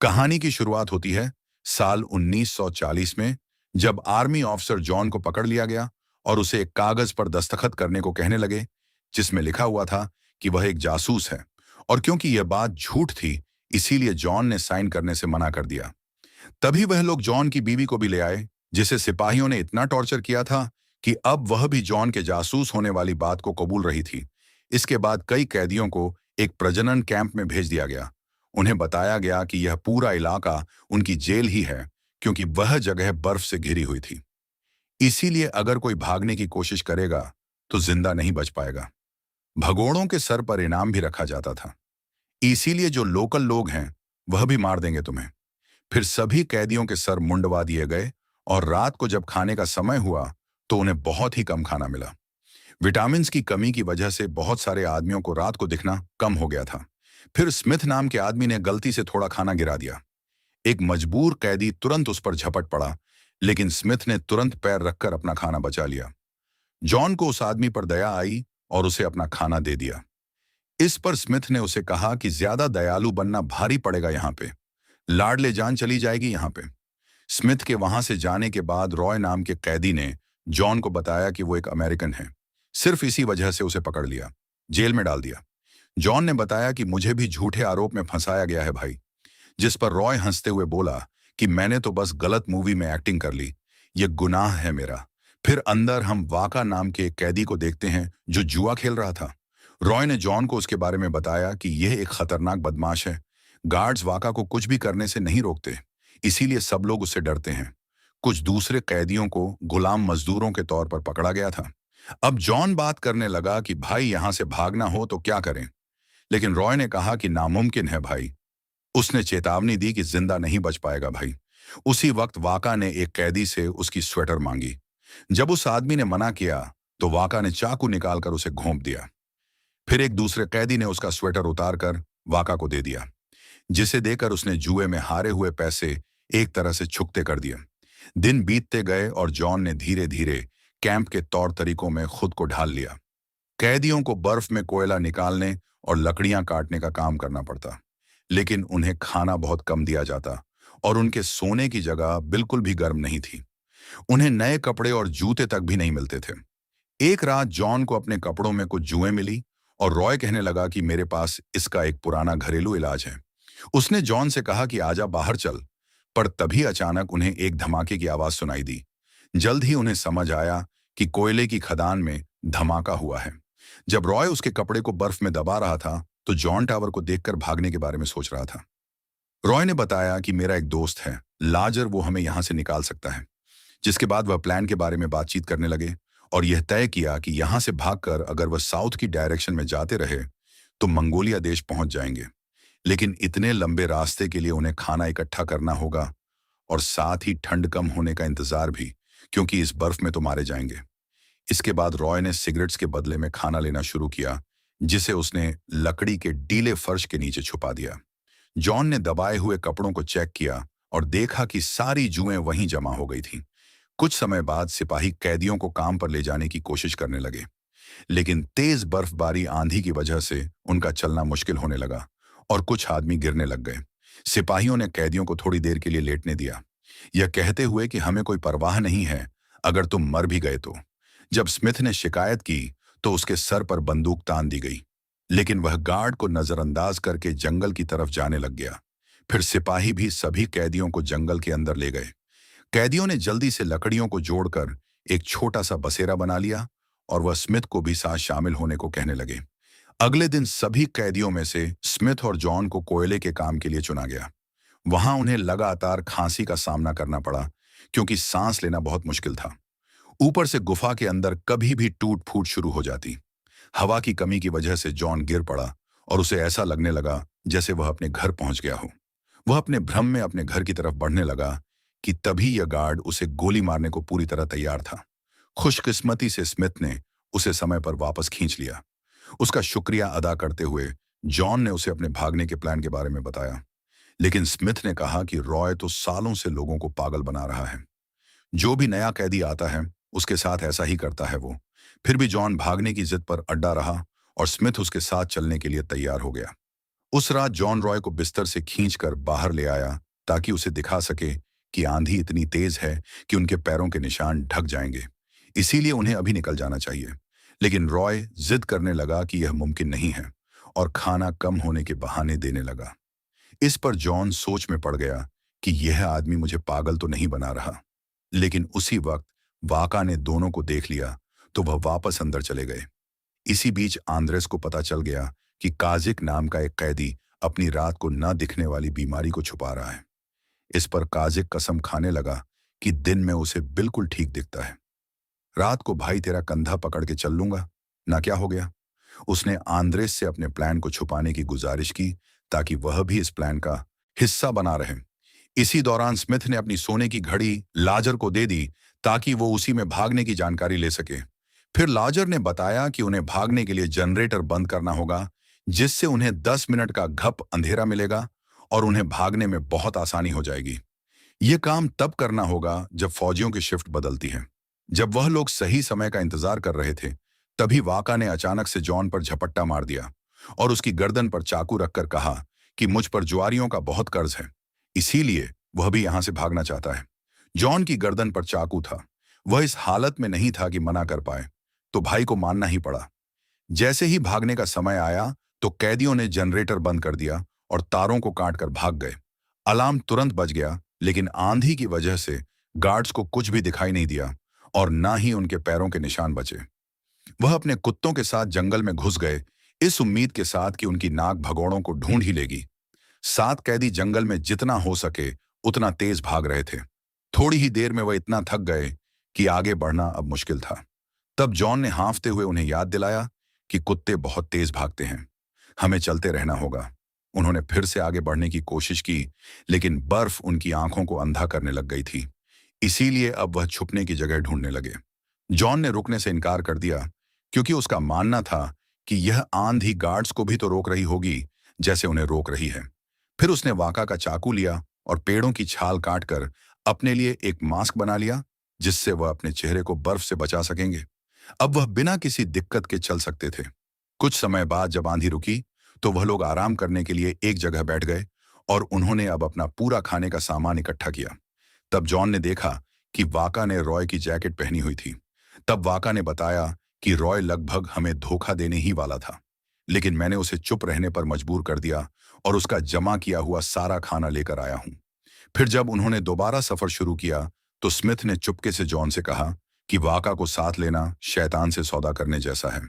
कहानी की शुरुआत होती है साल 1940 में, जब आर्मी ऑफिसर जॉन को पकड़ लिया गया और उसे एक कागज पर दस्तखत करने को कहने लगे, जिसमें लिखा हुआ था कि वह एक जासूस है। और क्योंकि यह बात झूठ थी, इसीलिए जॉन ने साइन करने से मना कर दिया। तभी वह लोग जॉन की बीवी को भी ले आए, जिसे सिपाहियों ने इतना टॉर्चर किया था कि अब वह भी जॉन के जासूस होने वाली बात को कबूल रही थी। इसके बाद कई कैदियों को एक प्रजनन कैंप में भेज दिया गया। उन्हें बताया गया कि यह पूरा इलाका उनकी जेल ही है, क्योंकि वह जगह बर्फ से घिरी हुई थी। इसीलिए अगर कोई भागने की कोशिश करेगा तो जिंदा नहीं बच पाएगा। भगोड़ों के सर पर इनाम भी रखा जाता था। इसीलिए जो लोकल लोग हैं वह भी मार देंगे तुम्हें। फिर सभी कैदियों के सर मुंडवा दिए गए और रात को जब खाने का समय हुआ तो उन्हें बहुत ही कम खाना मिला। विटामिन्स की कमी की वजह से बहुत सारे आदमियों को रात को दिखना कम हो गया था। फिर स्मिथ नाम के आदमी ने गलती से थोड़ा खाना गिरा दिया। एक मजबूर कैदी तुरंत उस पर झपट पड़ा, लेकिन स्मिथ ने तुरंत पैर रखकर अपना खाना बचा लिया। जॉन को उस आदमी पर दया आई और उसे अपना खाना दे दिया। इस पर स्मिथ ने उसे कहा कि ज्यादा दयालु बनना भारी पड़ेगा यहाँ पे, लाडले जान चली जाएगी यहाँ पे। स्मिथ के वहां से जाने के बाद रॉय नाम के कैदी ने जॉन को बताया कि वो एक अमेरिकन है। सिर्फ इसी वजह से उसे पकड़ लिया, जेल में डाल दिया। जॉन ने बताया कि मुझे भी झूठे आरोप में फंसाया गया है भाई। जिस पर रॉय हंसते हुए बोला कि मैंने तो बस गलत मूवी में एक्टिंग कर ली, ये गुनाह है मेरा। फिर अंदर हम वाका नाम के एक कैदी को देखते हैं जो जुआ खेल रहा था। रॉय ने जॉन को उसके बारे में बताया कि यह एक खतरनाक बदमाश है। गार्ड्स वाका को कुछ भी करने से नहीं रोकते, इसीलिए सब लोग उससे डरते हैं। कुछ दूसरे कैदियों को गुलाम मजदूरों के तौर पर पकड़ा गया था। अब जॉन बात करने लगा कि भाई यहां से भागना हो तो क्या करें, लेकिन रॉय ने कहा कि नामुमकिन है भाई। उसने चेतावनी दी कि जिंदा नहीं बच पाएगा भाई। उसी वक्त वाका ने एक कैदी से उसकी स्वेटर मांगी। जब उस आदमी ने मना किया तो वाका ने चाकू निकालकर उसे घोंप दिया। फिर एक दूसरे कैदी ने उसका स्वेटर उतारकर वाका को दे दिया, जिसे देकर उसने जुए में हारे हुए पैसे एक तरह से छुकते कर दिए। दिन बीतते गए और जॉन ने धीरे धीरे कैंप के तौर तरीकों में खुद को ढाल लिया। कैदियों को बर्फ में कोयला निकालने और लकड़ियां काटने का काम करना पड़ता, लेकिन उन्हें खाना बहुत कम दिया जाता और उनके सोने की जगह बिल्कुल भी गर्म नहीं थी। उन्हें नए कपड़े और जूते तक भी नहीं मिलते थे। एक रात जॉन को अपने कपड़ों में कुछ जुएं मिली और रॉय कहने लगा कि मेरे पास इसका एक पुराना घरेलू इलाज है। उसने जॉन से कहा कि आजा बाहर चल, पर तभी अचानक उन्हें एक धमाके की आवाज सुनाई दी। जल्द ही उन्हें समझ आया कि कोयले की खदान में धमाका हुआ है। जब रॉय उसके कपड़े को बर्फ में दबा रहा था तो जॉन टावर को देखकर भागने के बारे में सोच रहा था। रॉय ने बताया कि मेरा एक दोस्त है लाजर, वो हमें यहां से निकाल सकता है। जिसके बाद वह प्लान के बारे में बातचीत करने लगे और यह तय किया कि यहां से भागकर अगर वह साउथ की डायरेक्शन में जाते रहे तो मंगोलिया देश पहुंच जाएंगे। लेकिन इतने लंबे रास्ते के लिए उन्हें खाना इकट्ठा करना होगा और साथ ही ठंड कम होने का इंतजार भी, क्योंकि इस बर्फ में तो मारे जाएंगे। इसके बाद रॉय ने सिगरेट्स के बदले में खाना लेना शुरू किया, जिसे उसने लकड़ी के डीले फर्श के नीचे छुपा दिया। जॉन ने दबाए हुए कपड़ों को चेक किया और देखा कि सारी जुएं वहीं जमा हो गई थीं। कुछ समय बाद सिपाही कैदियों को काम पर ले जाने की कोशिश करने लगे, लेकिन तेज बर्फबारी आंधी की वजह से उनका चलना मुश्किल होने लगा और कुछ आदमी गिरने लग गए। सिपाहियों ने कैदियों को थोड़ी देर के लिए लेटने दिया, यह कहते हुए कि हमें कोई परवाह नहीं है अगर तुम मर भी गए तो। जब स्मिथ ने शिकायत की तो उसके सर पर बंदूक तान दी गई, लेकिन वह गार्ड को नजरअंदाज करके जंगल की तरफ जाने लग गया। फिर सिपाही भी सभी कैदियों को जंगल के अंदर ले गए। कैदियों ने जल्दी से लकड़ियों को जोड़कर एक छोटा सा बसेरा बना लिया और वह स्मिथ को भी साथ शामिल होने को कहने लगे। अगले दिन सभी कैदियों में से स्मिथ और जॉन को कोयले के काम के लिए चुना गया। वहां उन्हें लगातार खांसी का सामना करना पड़ा, क्योंकि सांस लेना बहुत मुश्किल था। ऊपर से गुफा के अंदर कभी भी टूट फूट शुरू हो जाती। हवा की कमी की वजह से जॉन गिर पड़ा और उसे ऐसा लगने लगा जैसे वह अपने घर पहुंच गया हो। वह अपने भ्रम में अपने घर की तरफ बढ़ने लगा कि तभी यह गार्ड उसे गोली मारने को पूरी तरह तैयार था। खुशकिस्मती से स्मिथ ने उसे समय पर वापस खींच लिया। उसका शुक्रिया अदा करते हुए जॉन ने उसे अपने भागने के प्लान के बारे में बताया, लेकिन स्मिथ ने कहा कि रॉय तो सालों से लोगों को पागल बना रहा है। जो भी नया कैदी आता है उसके साथ ऐसा ही करता है वो। फिर भी जॉन भागने की जिद पर अड्डा रहा और स्मिथ उसके साथ चलने के लिए तैयार हो गया। उस रात जॉन रॉय को बिस्तर से खींचकर बाहर ले आया ताकि उसे दिखा सके कि आंधी इतनी तेज है कि उनके पैरों के निशान ढक जाएंगे, इसीलिए उन्हें अभी निकल जाना चाहिए। लेकिन रॉय जिद करने लगा कि यह मुमकिन नहीं है और खाना कम होने के बहाने देने लगा। इस पर जॉन सोच में पड़ गया कि यह आदमी मुझे पागल तो नहीं बना रहा। लेकिन उसी वक्त वाका ने दोनों को देख लिया तो वह वापस अंदर चले गए। इसी बीच आंद्रेस को पता चल गया कि काजिक नाम का एक कैदी अपनी रात को न दिखने वाली बीमारी को छुपा रहा है। इस पर काजिक कसम खाने लगा कि दिन में उसे बिल्कुल ठीक दिखता है। रात को भाई तेरा कंधा पकड़ के चल लूंगा, ना क्या हो गया। उसने आंद्रेस से अपने प्लान को छुपाने की गुजारिश की ताकि वह भी इस प्लान का हिस्सा बना रहे। इसी दौरान स्मिथ ने अपनी सोने की घड़ी लाजर को दे दी ताकि वो उसी में भागने की जानकारी ले सके। फिर लाजर ने बताया कि उन्हें भागने के लिए जनरेटर बंद करना होगा, जिससे उन्हें 10 मिनट का घप अंधेरा मिलेगा और उन्हें भागने में बहुत आसानी हो जाएगी। ये काम तब करना होगा जब फौजियों की शिफ्ट बदलती है। जब वह लोग सही समय का इंतजार कर रहे थे, तभी वाका ने अचानक से जॉन पर झपट्टा मार दिया और उसकी गर्दन पर चाकू रखकर कहा कि मुझ पर जुआरियों का बहुत कर्ज है, इसीलिए वह भी यहां से भागना चाहता है। जॉन की गर्दन पर चाकू था। वह इस हालत में नहीं था कि मना कर पाए, तो भाई को मानना ही पड़ा। जैसे ही भागने का समय आया तो कैदियों ने जनरेटर बंद कर दिया और तारों को काटकर भाग गए। अलार्म तुरंत बज गया, लेकिन आंधी की वजह से गार्ड्स को कुछ भी दिखाई नहीं दिया और ना ही उनके पैरों के निशान बचे। वह अपने कुत्तों के साथ जंगल में घुस गए, इस उम्मीद के साथ कि उनकी नाक भगौड़ों को ढूंढ ही लेगी। 7 कैदी जंगल में जितना हो सके उतना तेज भाग रहे थे। थोड़ी ही देर में वह इतना थक गए कि आगे बढ़ना अब मुश्किल था। तब जॉन ने हाँफते हुए उन्हें याद दिलाया कि कुत्ते बहुत तेज भागते हैं, हमें चलते रहना होगा। उन्होंने फिर से आगे बढ़ने की कोशिश की, लेकिन बर्फ उनकी आंखों को अंधा करने लग गई थी। इसीलिए अब वह छुपने की जगह ढूंढने लगे। जॉन ने रुकने से इनकार कर दिया, क्योंकि उसका मानना था कि यह आंधी गार्ड्स को भी तो रोक रही होगी जैसे उन्हें रोक रही है। फिर उसने वाका का चाकू लिया और पेड़ों की छाल काटकर अपने लिए एक मास्क बना लिया, जिससे वह अपने चेहरे को बर्फ से बचा सकेंगे। अब वह बिना किसी दिक्कत के चल सकते थे। कुछ समय बाद जब आंधी रुकी तो वह लोग आराम करने के लिए एक जगह बैठ गए और उन्होंने अब अपना पूरा खाने का सामान इकट्ठा किया। तब जॉन ने देखा कि वाका ने रॉय की जैकेट पहनी हुई थी। तब वाका ने बताया कि रॉय लगभग हमें धोखा देने ही वाला था, लेकिन मैंने उसे चुप रहने पर मजबूर कर दिया और उसका जमा किया हुआ सारा खाना लेकर आया हूं। फिर जब उन्होंने दोबारा सफर शुरू किया तो स्मिथ ने चुपके से जॉन से कहा कि वाका को साथ लेना शैतान से सौदा करने जैसा है।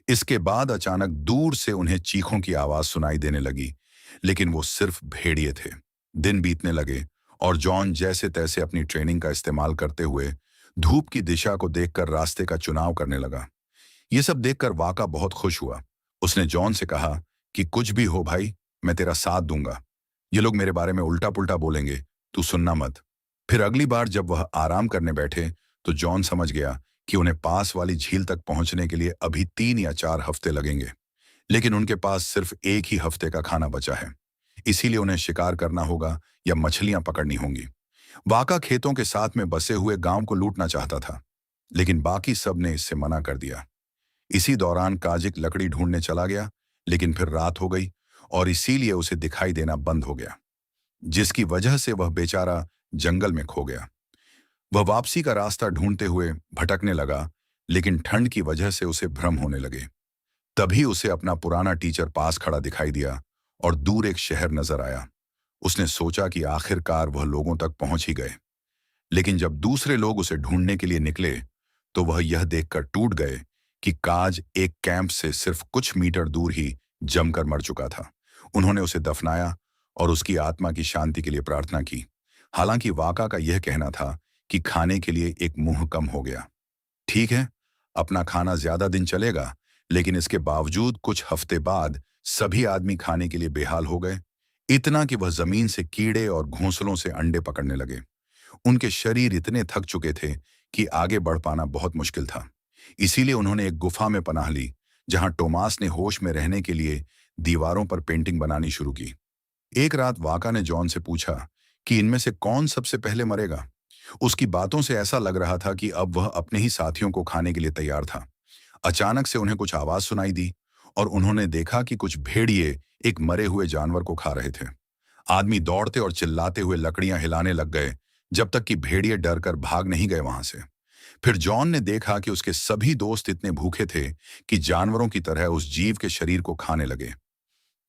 इसके बाद अचानक दूर से उन्हें चीखों की आवाज सुनाई देने लगी, लेकिन वो सिर्फ भेड़िए थे। दिन बीतने लगे और जॉन जैसे तैसे अपनी ट्रेनिंग का इस्तेमाल करते हुए धूप की दिशा को देखकर रास्ते का चुनाव करने लगा। ये सब देखकर वाका बहुत खुश हुआ। उसने जॉन से कहा कि कुछ भी हो भाई, मैं तेरा साथ दूंगा। ये लोग मेरे बारे में उल्टा पुल्टा बोलेंगे, तू सुनना मत। फिर अगली बार जब वह आराम करने बैठे तो जॉन समझ गया कि उन्हें पास वाली झील तक पहुंचने के लिए अभी 3 या 4 हफ्ते लगेंगे, लेकिन उनके पास सिर्फ एक ही हफ्ते का खाना बचा है। इसीलिए उन्हें शिकार करना होगा या मछलियां पकड़नी होंगी। वाका खेतों के साथ में बसे हुए गांव को लूटना चाहता था, लेकिन बाकी सब ने इससे मना कर दिया। इसी दौरान काजिक लकड़ी ढूंढने चला गया, लेकिन फिर रात हो गई और इसीलिए उसे दिखाई देना बंद हो गया, जिसकी वजह से वह बेचारा जंगल में खो गया। वह वापसी का रास्ता ढूंढते हुए भटकने लगा, लेकिन ठंड की वजह से उसे भ्रम होने लगे। तभी उसे अपना पुराना टीचर पास खड़ा दिखाई दिया और दूर एक शहर नजर आया। उसने सोचा कि आखिरकार वह लोगों तक पहुंच ही गए, लेकिन जब दूसरे लोग उसे ढूंढने के लिए निकले तो वह यह देखकर टूट गए कि काज एक कैंप से सिर्फ कुछ मीटर दूर ही जमकर मर चुका था। उन्होंने उसे दफनाया और उसकी आत्मा की शांति के लिए प्रार्थना की। हालांकि वाका का यह कहना था कि खाने के लिए एक मुंह कम हो गया। ठीक है, अपना खाना ज्यादा दिन चलेगा, लेकिन इसके बावजूद कुछ हफ्ते बाद सभी आदमी खाने के लिए बेहाल हो गए, इतना कि वह जमीन से कीड़े और घोंसलों से अंडे पकड़ने लगे। उनके शरीर इतने थक चुके थे कि आगे बढ़ पाना बहुत मुश्किल था। इसीलिए उन्होंने एक गुफा में पनाह ली, जहां टोमास ने होश में रहने के लिए दीवारों पर पेंटिंग बनानी शुरू की। एक रात वाका ने जॉन से पूछा कि इनमें से कौन सबसे पहले मरेगा। उसकी बातों से ऐसा लग रहा था कि अब वह अपने ही साथियों को खाने के लिए तैयार था। अचानक से उन्हें कुछ आवाज सुनाई दी और उन्होंने देखा कि कुछ भेड़िए एक मरे हुए जानवर को खा रहे थे। आदमी दौड़ते और चिल्लाते हुए लकड़ियां हिलाने लग गए, जब तक कि भेड़िए डर कर भाग नहीं गए वहां से। फिर जॉन ने देखा कि उसके सभी दोस्त इतने भूखे थे कि जानवरों की तरह उस जीव के शरीर को खाने लगे।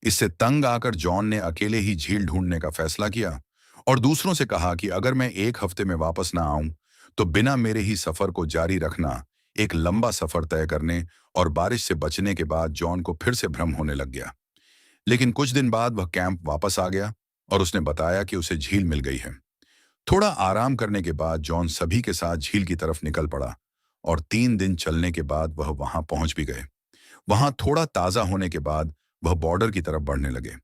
इससे तंग आकर जॉन ने अकेले ही झील ढूंढने का फैसला किया और दूसरों से कहा कि अगर मैं 1 हफ्ते में वापस ना आऊं तो बिना मेरे ही सफर को जारी रखना। एक लंबा सफर तय करने और बारिश से बचने के बाद जॉन को फिर से भ्रम होने लग गया। लेकिन कुछ दिन बाद वह कैंप वापस आ गया और उसने बताया कि उसे झील मिल गई है। थोड़ा आराम करने के बाद जॉन सभी के साथ झील की तरफ निकल पड़ा और 3 दिन चलने के बाद वह वहां पहुंच भी गए। वहां थोड़ा ताजा होने के बाद वह बॉर्डर की तरफ बढ़ने लगे।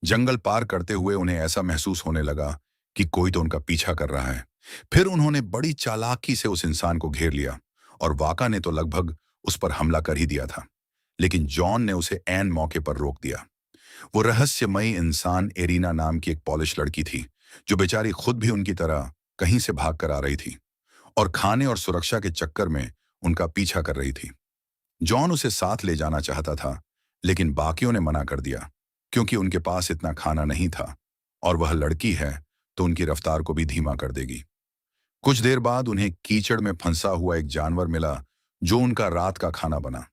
जंगल पार करते हुए उन्हें ऐसा महसूस होने लगा कि कोई तो उनका पीछा कर रहा है। फिर उन्होंने बड़ी चालाकी से उस इंसान को घेर लिया और वाका ने तो लगभग उस पर हमला कर ही दिया था, लेकिन जॉन ने उसे ऐन मौके पर रोक दिया। वो रहस्यमयी इंसान एरिना नाम की एक पॉलिश लड़की थी, जो बेचारी खुद भी उनकी तरह कहीं से भाग कर आ रही थी और खाने और सुरक्षा के चक्कर में उनका पीछा कर रही थी। जॉन उसे साथ ले जाना चाहता था, लेकिन बाकियों ने मना कर दिया क्योंकि उनके पास इतना खाना नहीं था और वह लड़की है तो उनकी रफ्तार को भी धीमा कर देगी। कुछ देर बाद उन्हें कीचड़ में फंसा हुआ एक जानवर मिला जो उनका रात का खाना बना।